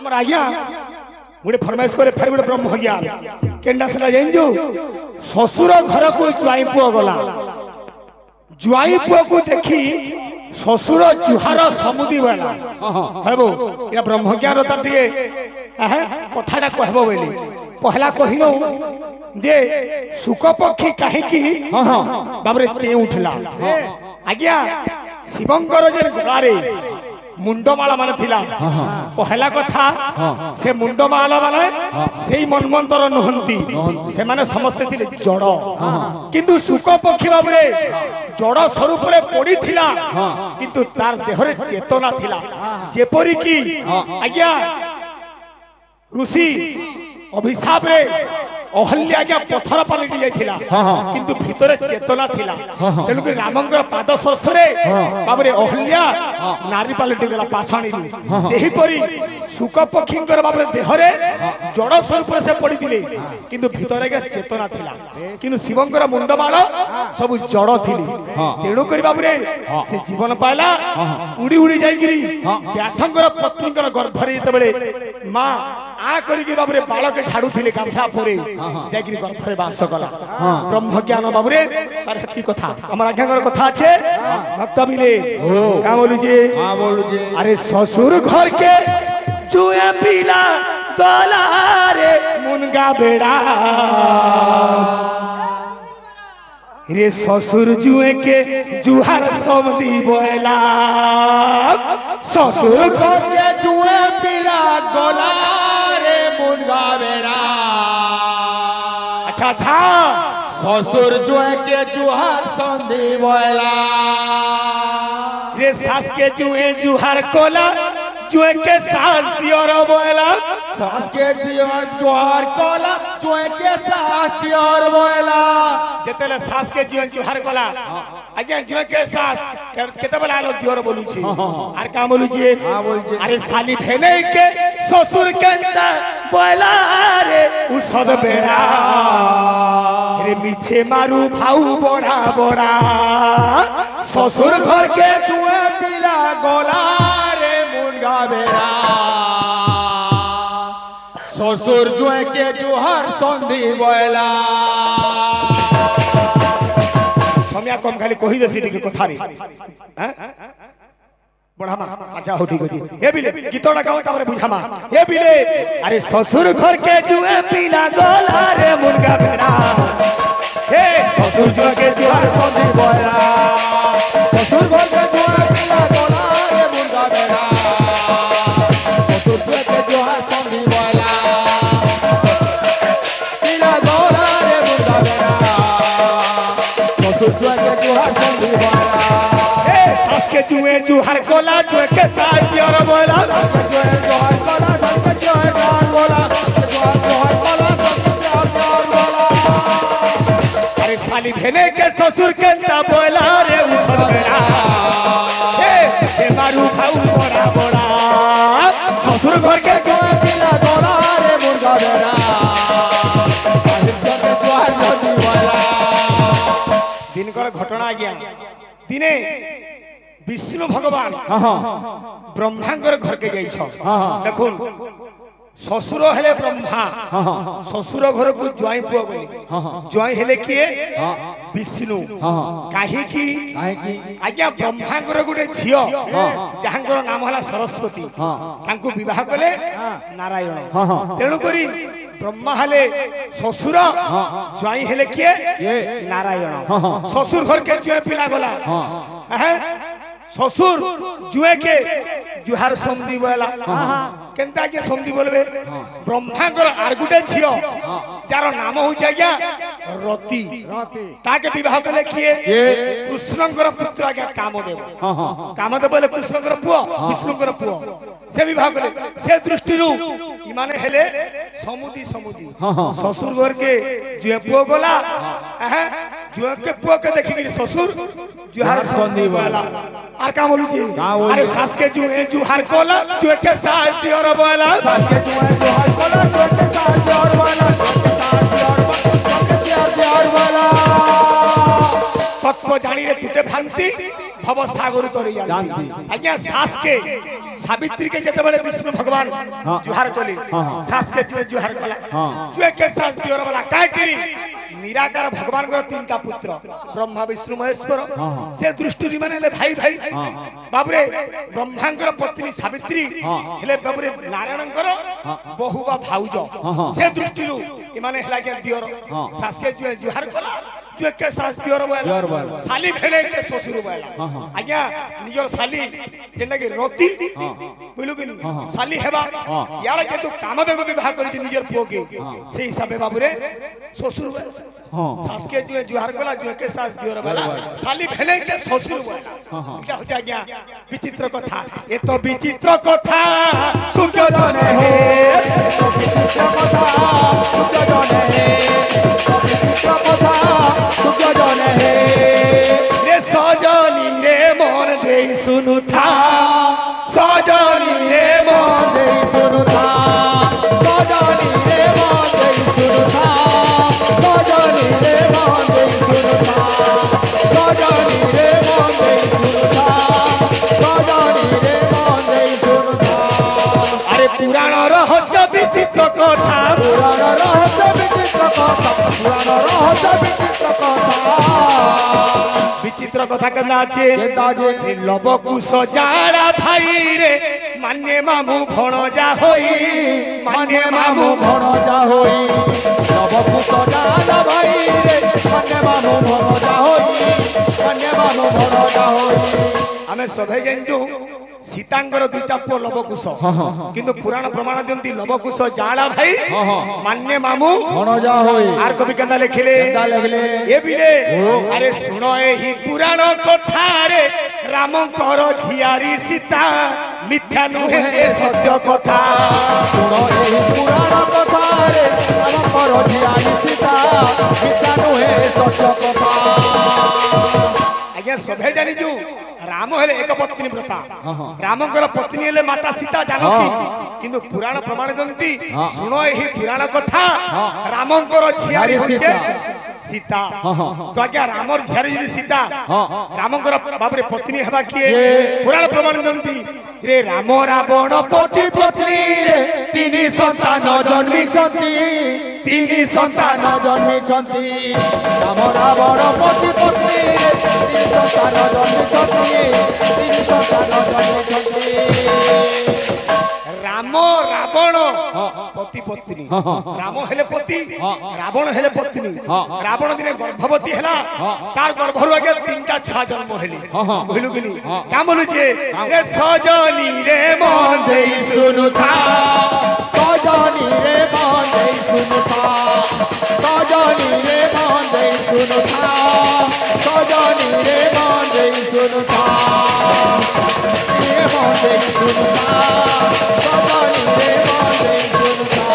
हमर आज्ञा गोटे फरमाइश करे फिर गोटे ब्रह्म ज्ञान केंडा सेला जानिजो ससुर घर को ज्वाई पुआ गला ज्वाई पुआ को देखी ससुर जुहार समुदी वाला हेबो या ब्रह्म ज्ञान तटिए कथाटा कहबो बोली पहला कहिनो जे सुख पक्षी काहे की बाबरे चे उठला आज्ञा शिवंकर जे गलारे मुंडमाला माने थिला पहला कथा से मुंडमाला माने सेई मनमंतर नहंती से माने समस्त थिले जड़ किंतु सुख पक्षी बाबरे जड़ स्वरूप रे पड़ी थिला किंतु तार देह रे चेतना थिला जेपरि की आज्ञा ऋषि अभिशाप रे अहल्या आज्ञा पथर पलटि जाइथिला किंतु भितरे चेतना थिला तेनु कि रामंकर पाद स्पर्श रे बाबरे अहल्या नारी पलटि गेला पाषाणी सेही परी सुख पक्षींकर बाबरे देह रे जड़ स्वरूप से पड़ी दिले किंतु भितरे आज्ञा चेतना थिला किंतु शिवंकर मुंडमाल सब जड़ थिली तेनु करी बाबरे से जीवन पाइला उड़ी उड़ी जाइगिरी व्यासंकर पत्नीकर गर्भ रे जेतेबेले मां आ करी के बाबरे बालक छाडू थिले गामछा परे जागिरी गर्भरे बास कला ब्रह्म ज्ञान बाबरे तार की कथा हमर आज्ञाकर कथा छे भक्त बिले का बोलू जे हां बोलू जे अरे ससुर घर के जुए पीला गला रे मुनगा बेड़ा रे ससुर जुए के जुहार समदी बोला ससुर घर के जुए पीला गला रे मुनगा बेड़ा अच्छा ससुर जुए के जुहार संधि बोला रे सास के जुए जुहार कोला जुए के सास दियोर बोला सास के जुहार कोला जुए के सास दियोर बोला जेतेले सास के जुए जुहार कोला आज्ञा जुए के सास केते बोला लो दियोर बोलू छी आर का बोलू छी हां बोल छी अरे साली भेने के ससुर के बोला रे उसद बेड़ा रे मिछे मारू भाऊ बड़ा बड़ा ससुर घर के जुए पीला गोला रे मुनगा बेड़ा ससुर जुए के जुहार संधि बोला समय कम खाली कहि देसी टिके कथा रे हैं बड़ा मा अच्छा हो ठीक अछि हे बिले गीतोडा गाओ तारे बुझामा हे बिले अरे ससुर घर के जुए पीला गोला रे मुनगा बेड़ा हे ससुर जुए के जुहार संधि बोला ससुर घर के जुए पीला गोला रे मुनगा बेड़ा ससुर जुए के जुहार संधि बोला पीला गोला रे मुनगा बेड़ा ससुर जुए के जुहार संधि बोला सास के जुए जुहार कोला जुए के सास दियोर बोला जुए जुहार कोला सास के जुए जुहार बोला जुहार कोला सास के जुहार बोला अरे साली भेने के ससुर के ता बोला रे उसर बेड़ा ए से मारू खाऊ बड़ा बड़ा ससुर घर के जुए पीला गोला रे मुर्गा बेड़ा दिन कर घटना आ गया दिने विष्णु भगवान ब्रह्मांगर घर के गई देखो ससुर हेले ब्रह्मा ससुर घर को ज्वाई पुआ बोली ज्वाई हेले किए विष्णु काहे की आज्ञा ब्रह्मांगर गोटे झियो जहांकर नाम हला सरस्वती तांको विवाह कले नारायण तेणु करी ब्रह्मा हेले ससुर ज्वाई हेले किए नारायण ससुर घर के जुए पिला गला ससुर जुए के जुहार समधी बोला केनता के समधी बोलबे ब्रह्मांकर आर गुटे छियो जार नाम हो आज्ञा रति ताके विवाह कले किए कृष्णंकर पुत्र आज्ञा कामदेव कामदेव बोले कृष्णंकर पुओ विष्णुंकर पुओ से विवाह कले से दृष्टि रु इमाने हेले समुदी समुदी ससुर घर के जुए पुओ गला जुए के पुओ के देखि कि ससुर जुहार संधि बोला आर का बोलू छी अरे सास के जुए जुहार कोला जुए के सास दियोर बोला सास के जुए जुहार कोला जुए के सास दियोर बोला तत्व जानी रे टूटे भ्रांति भव सागर तरी जानती आज्ञा सास के सावित्री के जते बड़े विष्णु भगवान जुहार कली सास के जुहार कला जुए के सास दियोर वाला काय करी निराकार भगवान को तीनटा पुत्र ब्रह्मा विष्णु महेश्वर से दृष्टि माने ले भाई भाई बाबरे ब्रह्मांकर पत्नी सावित्री हेले बाबरे नारायणकर बहु बा भाउज से दृष्टि रु इमाने हला के दियोर सास के जुहार कला जुए के सास दियोर वाला साली भेले के ससुर वाला आज्ञा निजर साली जेना के रोती बुझलु कि साली हेबा याला के तू कामदेव विवाह करी निजर पुओ के से हिसाबे बाबूरे ससुर सास के जुहार कला जुए के सास दियोर वाला साली भेले के ससुर वाला क्या हो जाए क्या विचित्र कथा ए तो विचित्र कथा सुख्य जने हे तो विचित्र कथा सुख्य जने हे तो विचित्र कथा सुख्य जने हे रे सजनी रे मन दे सुनु था सजनी रे मन दे सुनु था सजनी रे मन दे सुनु था सजनी रे मन दे सुनु था सजनी रे मन दे सुनु था सजनी रे मन दे सुनु था अरे पुराण रहस्य विचित्र कथा पुराण रहस्य विचित्र कथा पुराण रहस्य विचित्र कथा विचित्र कथा करना আছে লবকু সজাড়া ভাই রে মানে মামু ভণজা হই মানে মামু ভণজা হই লবকু সজাড়া ভাই রে মানে মামু ভণজা হই মানে মামু ভণজা হই আমি সবে জানু सीतांगर दुईटा पुओ लवकुश किंतु पुराण प्रमाण दियंती लवकुश जाड़ा भाई मान्य मामू भणजा होई आर कवि केना लिखिले ए बिले अरे सुनो एही पुराण कथा रे रामंकर झियारी सीता मिथ्या नुहे ए सत्य कथा सुनो एही पुराण कथा रे रामंकर झियारी सीता मिथ्या नुहे सत्य कथा आज्ञा सभे जानि जो राम हेले एक पत्नी व्रता रामंकर पत्नी हेले माता सीता जानकी किंतु पुराण प्रमाण दंती सुनो एही पुराण कथा रामंकर झियारी होचे सीता तो आज्ञा रामर झियारी यदि सीता रामंकर बाबरे पत्नी हेबा किए पुराण प्रमाण दंती रे राम रावण पति पत्नी रे तीनी संतान जन्मिचंती तीनी संतान जन्मिचंती राम रावण पति पत्नी रे तीनी संतान जन्मिचंती तीनी संतान जन्मिचंती राम रावण पति पत्नी राम हेले पति रावण हेले पत्नी रावण दिने गर्भवती हेला तार गर्भरु आगे तीनटा छा जन्म हेले बुझलु किनी का बोलु जे रे सजनी रे मन देई सुनु था सजनी रे मन देई सुनु था सजनी रे मन देई सुनु था सजनी रे मन देई सुनु था रे मन देई सुनु था सजनी रे मन देई सुनु था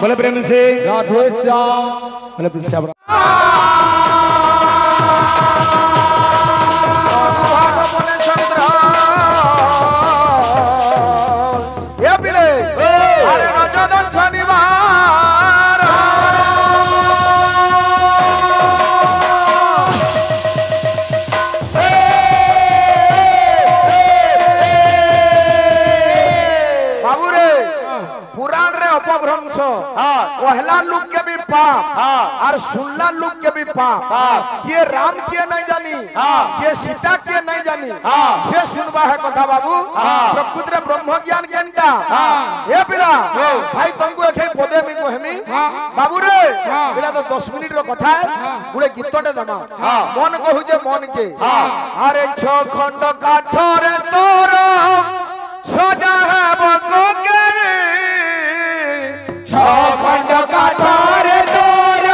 बोले प्रेम से राधे श्याम बोले प्रेम से कहला लोग के भी पाप और सुनला लोग के भी पाप जे राम के नहीं जानी जे सीता के नहीं जानी से सुनवा है कथा बाबू प्रकृति ब्रह्म ज्ञान ज्ञानटा हे पिला भाई तुमको एखे पदे में कहमी बाबू रे एला तो 10 मिनिट रो कथा है गुडे गीतटे दमा मन कहू जे मन के अरे 6 खंड काठ रे तोर सजा है बको के 6 खंड काठ रे तोर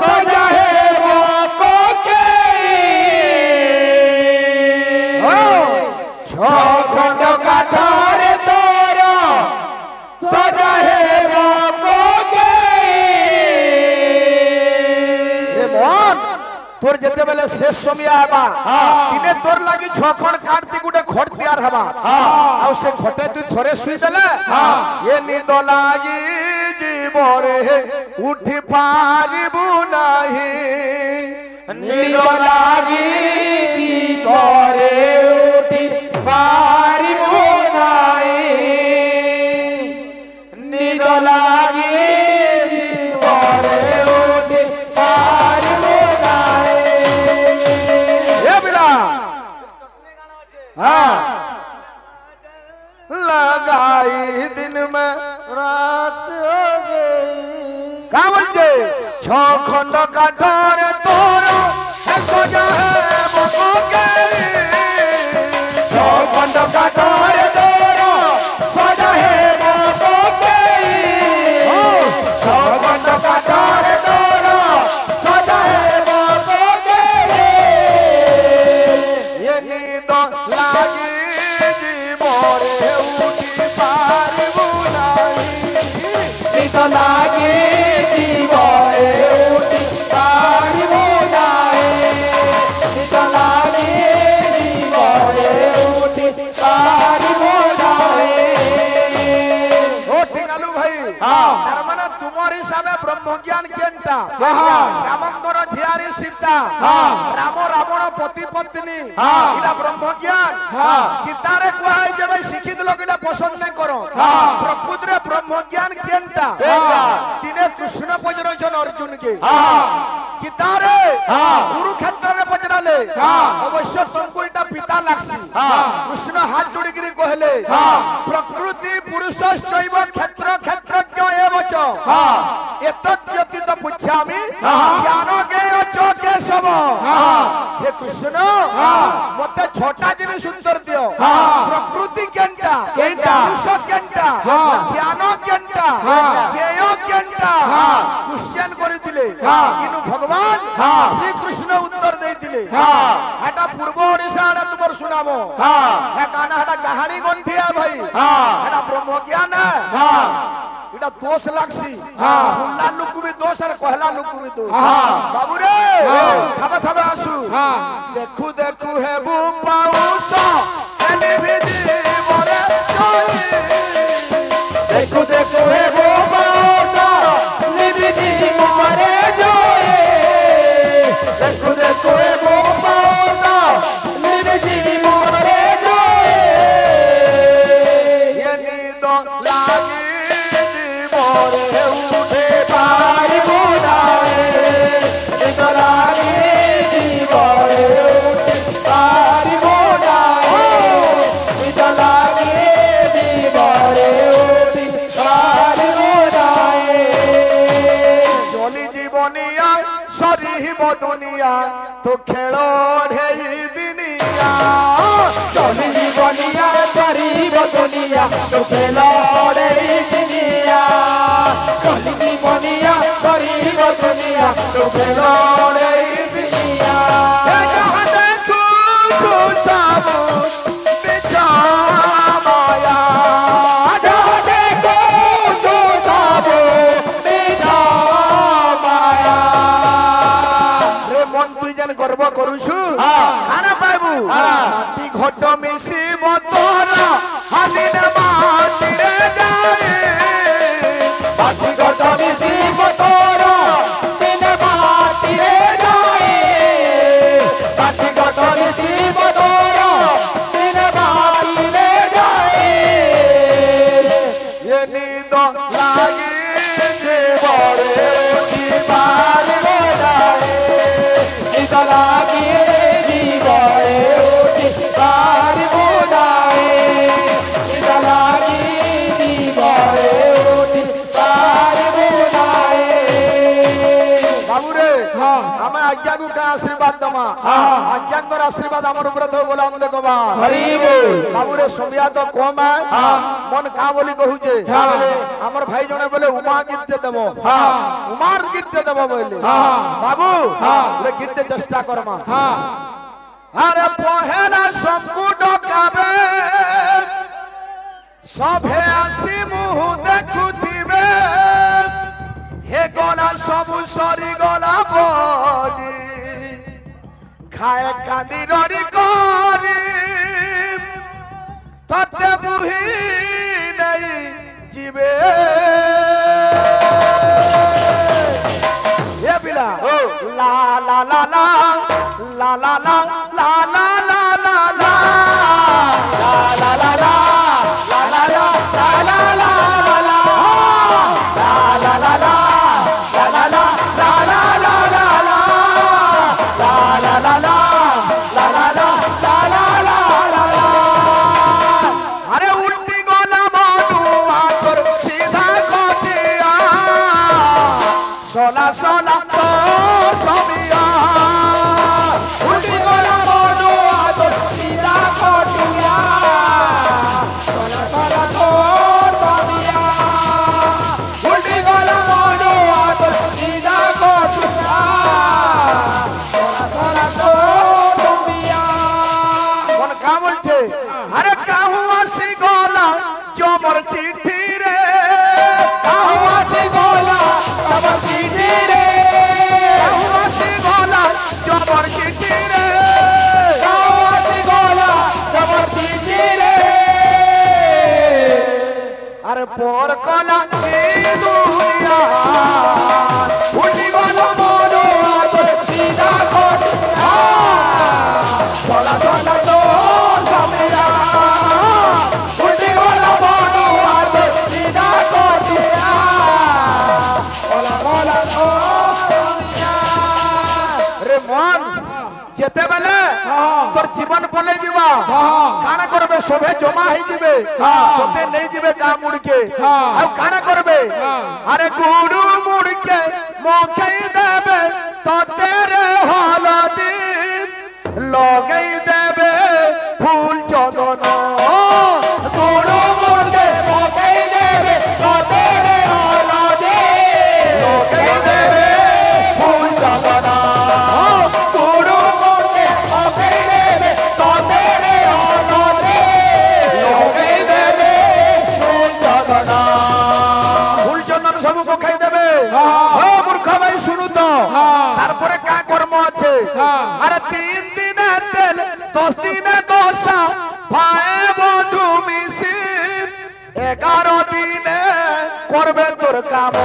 सजा है बको के 6 खंड काठ रे तोर सजा है बको के रे मन तोर जते बेले शेष समय आबा तिने तोर लागि 6 खंड काटती गुडे खट तैयार हबा आ से खटे तू थोरे सुई देले ये निद लागि जीवरे उठी पारिबु नाही নিদ লাগি জীবরে উঠি পারিব নাই নিদ লাগি জীবরে উঠি পারিব নাই এ বিলা हाँ लगाई दिन में रात हो गई क्या बोलते छो खंड काठर तोर सजा है मुझको के छो खंड काठर तोर सजा है मुझको के छो खंड काठर तोर सजा है मुझको के ये नींद लागी জীবরে উঠি পারিব নাই নিদ লাগি জীবরে উঠি পারিব নাই নিদ লাগি জীবরে উঠি পারিব নাই ও ঠিকালু ভাই তার মানে তোমার হিসাবে ব্রহ্মজ্ঞান কেনটা রামঙ্কর ঝিয়ারি সীতা রাম রাবণ পতি পত্নী এটা ব্রহ্মজ্ঞান গীতারে কুহাই যে ভাই শিক্ষিত লোক এটা পছন্দ নাই করো প্রকৃতরে ব্রহ্মজ্ঞান কেনটা তিনে কৃষ্ণ পচরাইছেন অর্জুনকে গীতারে কুরুক্ষেত্রে পচরালে অবশ্য তোমাকে এটা পিতা লাগছি কৃষ্ণ হাত জোড়িকি কহিলে প্রকৃতি পুরুষশ্চৈব ক্ষেত্র ক্ষেত্রজ্ঞ এবচ এতৎ ব্যতীত পুচ্ছামি জ্ঞান জ্ঞেয় চ কেশব হে কৃষ্ণ মতে ছটা জিনিস উত্তর দিও প্রকৃতি কেনটা পুরুষ কেনটা জ্ঞান কেনটা জ্ঞেয় কেনটা কোশ্চেন করিছিলে কিন্তু ভগবান শ্রীকৃষ্ণ উত্তর দেইছিলে এটা পূর্ব ওড়িশা এটা তোমার শুনাবো হ্যাঁ গানা এটা কাহানি গন্ঠিয়া ভাই এটা ব্রহ্মজ্ঞান এটা দোষ লাগছি শুনলা লোক বি দোষ আর কহলা লোক বি দোষ বাবু রে থাবে থাবে আসু দেখু দেখু হেবু পাউস এলি ভিজি মরে দেখু দেখু হেবু পাউস এলি ভিজি মরে জয় দেখু দেখু হেবু পাউস এলি ভিজি মরে জয় এ নিদ লাগি জীবরে উঠে পারিব নাই নিদ লাগি জীবরে উঠে পারিব নাই নিদ লাগি জীবরে উঠে পারিব নাই জলি জীবনিয়া সরিব দুনিয়া তো খেল ঢেই দিনিয়া জলি জীবনিয়া সরিব দুনিয়া তো খেল ঢেই দিনিয়া জলি জীবনিয়া সরিব দুনিয়া তো খেল ঢেই দিনিয়া যাহা দেখু তু সব বিছা মায়া যাহা দেখু তু সব বিছা মায়া রে মন তুই যেন গর্ব করুছু খানা পাইবু মাটি ঘট মিশিব তোর হালিন মাটিরে যায় মাটি ঘট মিশিব তোর দিন মাটিরে যায় মাটি ঘট মিশিব তোর দিন মাটিরে যায় এ নিদ লাগি জীবরে উঠি পারিব নাই নিদ লাগি জীবরে উঠি পারিব নাই নিদ লাগি জীবরে উঠি পারিব নাই বাবুরে আমি আজ্ঞাগু কা আশীর্বাদ দমা আজ্ঞাঙ্গর আশীর্বাদ আমার উপরে তো বলে আমি দেখবা হরি বল বাবুরে সময়া তো কম মন কা বলি কহুছে আমার ভাই জনে বলে উমা গীতে দেব উমার গীতে দেব বলে বাবু বলে গীতে চেষ্টা করমা আরে পহেলা সবকু ডকাবে সভে আসি মুহ দেখুথিবে হে গলা সবু সরি গলা বলি খায় কান্দি রড়ি করি ততে বুহি নাই জিবে লা লা লা লা লা লা লা লা লা লা লা লা লা লা লা sola sola to sabia ulti gola mono ato sida kotia sola sola to sabia ulti gola mono ato sida kotia sola sola to sabia কোন কা বলছে আরে কাহু আসি গোলা জমর চিঠি রে কাহু আসি গোলা জমর চিঠি রে কাহু আসি গোলা জমর চিঠি রে কাহু আসি গোলা জমর চিঠি রে আরে পর কলা এই দুনিয়া উল্টি গোলা মনো আজ সিধা কোট চলা চলা তো সামিয়া উল্টি গোলা মনো আজ সিধা কোট চলা চলা তো সামিয়া রে মন যেতে বেলে তোর জীবন বলে যাবা কানা করবে সবে জমা হয়ে যাবে তোতে নেই যাবে গা মুড়কে আর কানা করবে আরে গুড়ু মুড়কে মুখে দেবে তোতে রে হলদি লগাই দেবে ফুল চন্দন গুড়ু মুড়কে মুখে দেবে তোতে রে হলদি লগাই দেবে ফুল চন্দন গুড়ু মুড়কে মুখে দেবে তোতে রে হলদি লগাই দেবে ফুল চন্দন ফুল চন্দন সব মুখাই দেবে ও মূর্খ ভাই শুনু তো তারপরে কা কর্ম আছে আরে 3 দিনে তেল 10 দিনে দোসা ভাই বন্ধু মিশি 11 দিনে করবে তোর কাম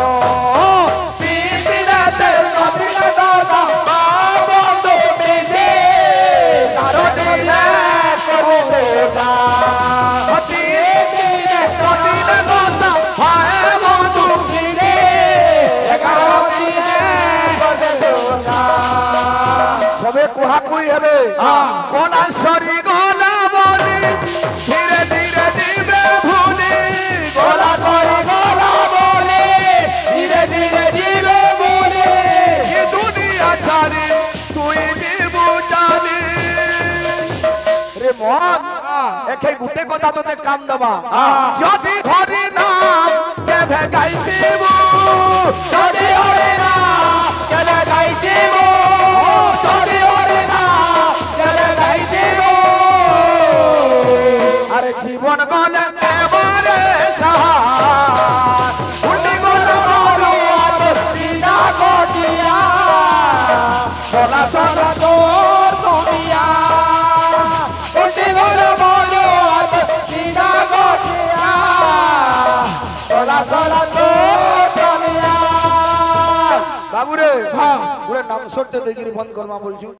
3 দিনে তেল 10 দিনে দোসা ভাই বন্ধু মিশি 11 দিনে করবে কাম 3 দিনে 10 দিনে দোসা ভাই বন্ধু মিশি 11 দিনে করবে কাম সবে কুহা কুই হবে কোনা সরি গলা বলি ধীরে ধীরে দিবে ভুলি গলা করে গলা বলি ধীরে ধীরে দিবে ভুলি এই দুনিয়া ছাড়ি তুই দিবু জানি রে মন একে গুটে কথা তোতে কাম দেবা যদি ধরি না কেবে গাইতিব যদি হরি না কেবে গাইতিব যদি হরি না কেবে গাইতিব আরে জীবন গলে এবারে সাহার উল্টি গলে মারো আজ সিধা কোটিয়া চলা চলা তোর দুনিয়া উল্টি গলে মারো আজ সিধা কোটিয়া চলা চলা তোর দুনিয়া বাবুরে পুরো নাম সরতে দেখির বন্ধ করমা বলছু।